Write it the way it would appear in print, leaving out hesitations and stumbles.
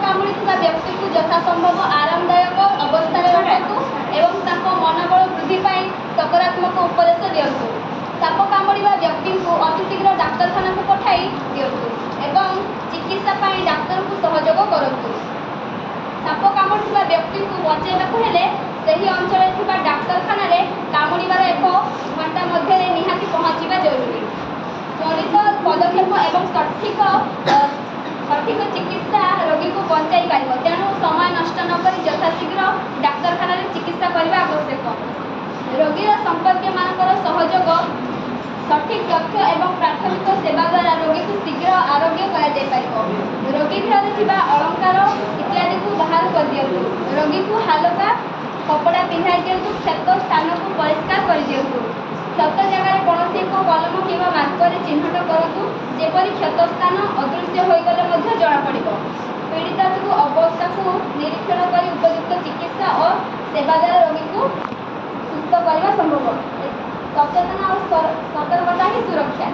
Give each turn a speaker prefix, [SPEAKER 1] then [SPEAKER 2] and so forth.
[SPEAKER 1] କାମୁଡ଼ିଥିବା ବ୍ୟକ୍ତିକୁ ଯଥାସମ୍ଭବ ଆରାମଦାୟକ ଅବସ୍ଥାରେ ରଖନ୍ତୁ ଏବଂ ତାଙ୍କ ମନୋବଳ ବୃଦ୍ଧି ପାଇଁ ସକାରାତ୍ମକ ଉପଦେଶ ଦିଅନ୍ତୁ। ସାପ କାମୁଡ଼ିବା ବ୍ୟକ୍ତିଙ୍କୁ ଅତି ଶୀଘ୍ର ଡାକ୍ତରଖାନାକୁ ପଠାଇ ଦିଅନ୍ତୁ ଏବଂ ଚିକିତ୍ସା ପାଇଁ ଡାକ୍ତରଙ୍କୁ ସହଯୋଗ କରନ୍ତୁ। ସାପ କାମୁଡ଼ିଥିବା ବ୍ୟକ୍ତିଙ୍କୁ ବଚାଇବାକୁ ହେଲେ ସେହି ଅଞ୍ଚଳରେ ଥିବା ଡାକ୍ତରଖାନାରେ କାମୁଡ଼ିବାର 1 ଘଣ୍ଟା ମଧ୍ୟରେ ନିହାତି ପହଞ୍ଚିବା ଜରୁରୀ। ତ୍ୱରିତ ପଦକ୍ଷେପ ଏବଂ ସଠିକ ଚିକିତ୍ସା ରୋଗୀକୁ ବଞ୍ଚାଇ ପାରିବ, ତେଣୁ ସମୟ ନଷ୍ଟ ନକରି ଯଥାଶୀଘ୍ର ଡାକ୍ତରଖାନାରେ ଚିକିତ୍ସା କରିବା ଆବଶ୍ୟକ। ରୋଗୀର ସମ୍ପର୍କୀୟମାନଙ୍କର ସହଯୋଗ, ସଠିକ ତଥ୍ୟ ଏବଂ ପ୍ରାଥମିକ ସେବା ଦ୍ୱାରା ରୋଗୀକୁ ଶୀଘ୍ର ଆରୋଗ୍ୟ କରାଯାଇପାରିବ। ରୋଗୀ ଦେହରେ ଥିବା ଅଳଙ୍କାର ଇତ୍ୟାଦିକୁ ବାହାର କରିଦିଅନ୍ତୁ। ରୋଗୀକୁ ହାଲକା କପଡ଼ା ପିନ୍ଧାଇ ଦିଅନ୍ତୁ। କ୍ଷତ ସ୍ଥାନକୁ ପରିଷ୍କାର କରିଦିଅନ୍ତୁ। କ୍ଷତ ଜାଗାରେ କୌଣସି ଏକ କଲମ କିମ୍ବା ମାର୍କରରେ ଚିହ୍ନଟ କରନ୍ତୁ, ଯେପରି କ୍ଷତ ସ୍ଥାନ ଅଦୃଶ୍ୟ ହୋଇଗଲେ ମଧ୍ୟ ଜଣାପଡ଼ିବ। ପୀଡ଼ିତକୁ ଅବସ୍ଥାକୁ ନିରୀକ୍ଷଣ କରି ଉପଯୁକ୍ତ ଚିକିତ୍ସା ଓ ସେବା ଦ୍ୱାରା ରୋଗୀକୁ ସୁସ୍ଥ କରିବା ସମ୍ଭବ। ସଚେତନ ଆଉ ସତର୍କତା ହିଁ ସୁରକ୍ଷା।